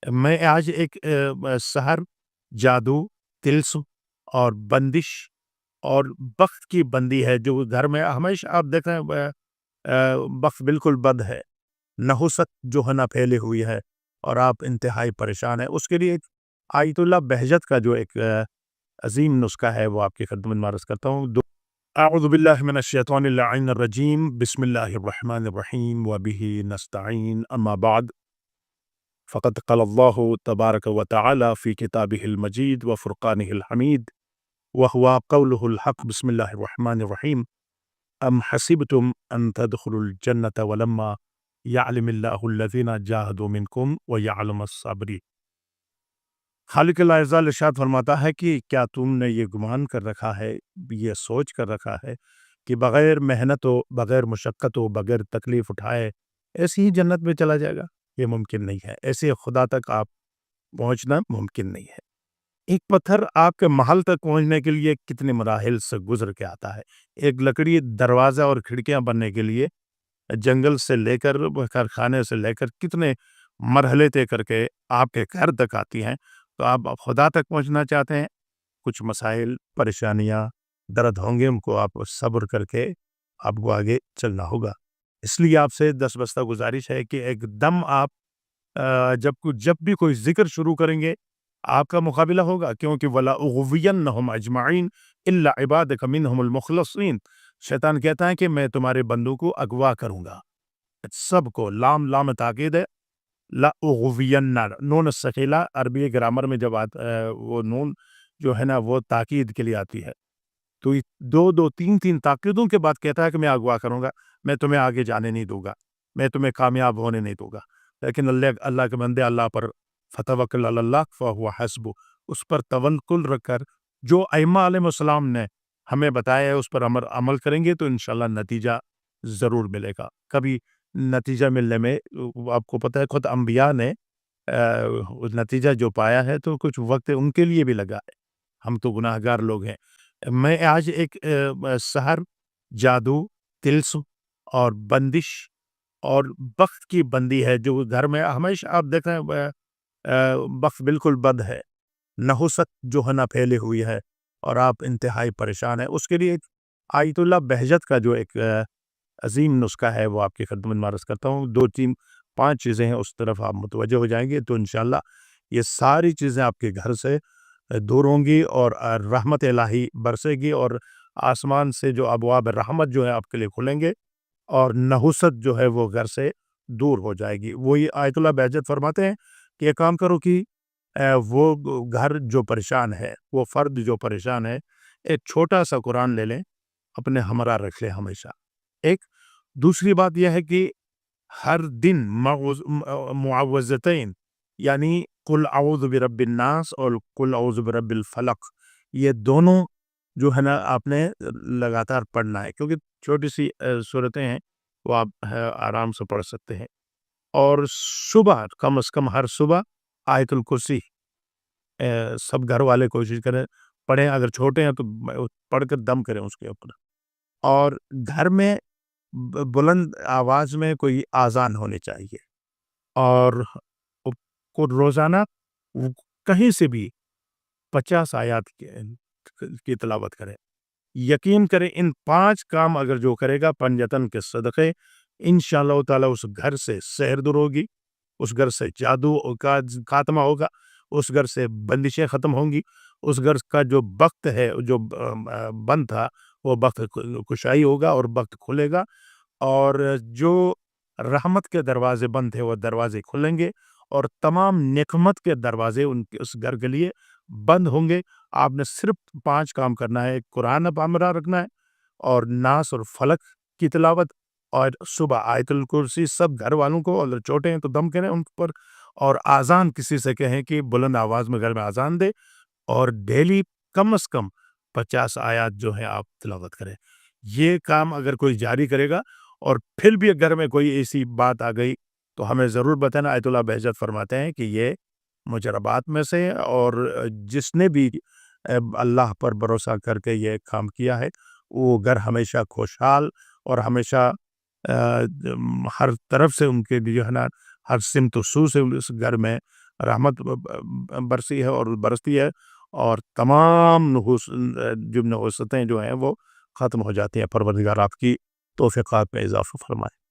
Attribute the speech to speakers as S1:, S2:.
S1: میں آج ایک سحر، جادو، طلسم اور بندش اور بخت کی بندی ہے جو گھر میں ہمیشہ آپ دیکھ رہے ہیں۔ بخت بالکل بند ہے، نحوست جو ہے نا پھیلی ہوئی ہے اور آپ انتہائی پریشان ہیں، اس کے لیے ایک آیت اللہ بہجت کا جو ایک عظیم نسخہ ہے وہ آپ کی خدمت میں عرض کرتا ہوں۔ اعوذ باللہ من الشیطان اللعین الرجیم، بسم اللہ الرحمن الرحیم وبہ نستعین، اما بعد فقد قال اللہ تبارک و تعالی فی کتابہ المجید و فرقانہ الحمید وهو قوله الحق، بسم اللہ الرحمن الرحیم، ام حسبتم ان تدخلوا الجنة ولما يعلم اللہ الذین جاہدوا منکم ویعلم الصابرین۔ خالق اللہ عز و جل ارشاد فرماتا ہے کہ کیا تم نے یہ گمان کر رکھا ہے، یہ سوچ کر رکھا ہے کہ بغیر محنت و بغیر مشقت و بغیر تکلیف اٹھائے ایسی ہی جنت میں چلا جائے گا؟ یہ ممکن نہیں ہے، ایسے خدا تک آپ پہنچنا ممکن نہیں ہے۔ ایک پتھر آپ کے محل تک پہنچنے کے لیے کتنے مراحل سے گزر کے آتا ہے۔ ایک لکڑی دروازہ اور کھڑکیاں بننے کے لیے جنگل سے لے کر کارخانے سے لے کر کتنے مرحلے طے کر کے آپ کے گھر تک آتی ہیں۔ تو آپ خدا تک پہنچنا چاہتے ہیں، کچھ مسائل، پریشانیاں، درد ہوں گے، ان کو آپ صبر کر کے آپ کو آگے چلنا ہوگا۔ اس لیے آپ سے دس بستہ گزارش ہے کہ ایک دم آپ جب بھی کوئی ذکر شروع کریں گے آپ کا مقابلہ ہوگا، کیونکہ وَلَأُغْوِيَنَّهُمْ أَجْمَعِينَ إِلَّا عِبَادَكَ مِنْهُمُ الْمُخْلَصِينَ۔ شیطان کہتا ہے کہ میں تمہارے بندوں کو اغوا کروں گا، سب کو۔ لام تاکید ہے، لَأُغْوِيَنَّ، نون الثقیلہ عربی گرامر میں جب وہ نون جو ہے نا وہ تاکید کے لیے آتی ہے، تو دو تین تاکیدوں کے بعد کہتا ہے کہ میں اغوا کروں گا، میں تمہیں آگے جانے نہیں دوں گا، میں تمہیں کامیاب ہونے نہیں دوں گا۔ لیکن اللہ کے بندے اللہ پر فتوکل علی اللہ فہو حسبہ، اس پر توکل رکھ کر جو ائمہ علیہ السلام نے ہمیں بتایا ہے اس پر عمل کریں گے تو انشاءاللہ نتیجہ ضرور ملے گا۔ کبھی نتیجہ ملنے میں آپ کو پتہ ہے خود انبیاء نے نتیجہ جو پایا ہے تو کچھ وقت ان کے لیے بھی لگا ہے، ہم تو گناہ گار لوگ ہیں۔ میں آج ایک سحر، جادو، طلسم اور بندش اور بخت کی بندی ہے جو گھر میں ہمیشہ آپ دیکھ رہے ہیں۔ بخت بالکل بند ہے، نحوست جو ہے نا پھیلی ہوئی ہے اور آپ انتہائی پریشان ہیں، اس کے لیے ایک آیت اللہ بہجت کا جو ایک عظیم نسخہ ہے وہ آپ کی خدمت میں عرض کرتا ہوں۔ 2 3 5 چیزیں ہیں، اس طرف آپ متوجہ ہو جائیں گے تو انشاءاللہ یہ ساری چیزیں آپ کے گھر سے دور ہوں گی اور رحمت الہی برسے گی اور آسمان سے جو ابواب رحمت جو ہے آپ کے لیے کھلیں گے اور نحوست جو ہے وہ گھر سے دور ہو جائے گی۔ وہی آیت اللہ بہجت فرماتے ہیں کہ یہ کام کرو کہ وہ گھر جو پریشان ہے، وہ فرد جو پریشان ہے، ایک چھوٹا سا قرآن لے لیں، اپنے ہمراہ رکھ لیں ہمیشہ۔ ایک دوسری بات یہ ہے کہ ہر دن معوذتین، یعنی قل اعوذ برب الناس اور قل اعوذ برب الفلق، یہ دونوں جو ہے نا آپ نے لگاتار پڑھنا ہے، کیونکہ چھوٹی سی صورتیں ہیں وہ آپ آرام سے پڑھ سکتے ہیں۔ اور صبح کم از کم ہر صبح آیت الکرسی سب گھر والے کوشش کریں پڑھیں، اگر چھوٹے ہیں تو پڑھ کر دم کریں اس کے اوپر۔ اور گھر میں بلند آواز میں کوئی آذان ہونی چاہیے اور کو روزانہ کہیں سے بھی 50 آیات کی تلاوت کریں۔ یقین کریں ان 5 کام اگر جو کرے گا پنجتن کے صدقے، انشاءاللہ تعالی اس گھر سے سحر دور ہوگی، اس گھر سے جادو کا خاتمہ ہوگا، اس گھر سے بندشیں ختم ہوں گی، اس گھر کا جو بخت ہے جو بند تھا وہ بخت کشائی ہوگا اور بخت کھلے گا، اور جو رحمت کے دروازے بند تھے وہ دروازے کھلیں گے اور تمام نعمت کے دروازے اس گھر کے لیے بند ہوں گے۔ آپ نے صرف 5 کام کرنا ہے، قرآن ہمراہ رکھنا ہے اور ناس اور فلک کی تلاوت، اور صبح آیت الکرسی سب گھر والوں کو، اگر چھوٹے ہیں تو دم کریں ان پر، اور آذان کسی سے کہیں کہ بلند آواز میں گھر میں آذان دے، اور ڈیلی کم از کم 50 آیات جو ہے آپ تلاوت کریں۔ یہ کام اگر کوئی جاری کرے گا اور پھر بھی گھر میں کوئی ایسی بات آ گئی تو ہمیں ضرور بتانا۔ آیت اللہ بہجت فرماتے ہیں کہ یہ مجربات میں سے، اور جس نے بھی اللہ پر بھروسہ کر کے یہ کام کیا ہے وہ گھر ہمیشہ خوشحال اور ہمیشہ ہر طرف سے ان کے جو ہے نا ہر سمت و سو سے اس گھر میں رحمت برسی ہے اور برستی ہے، اور تمام جو نحوستیں جو ہیں وہ ختم ہو جاتی ہیں۔ پروردگار آپ کی توفیقات میں اضافہ فرمائے۔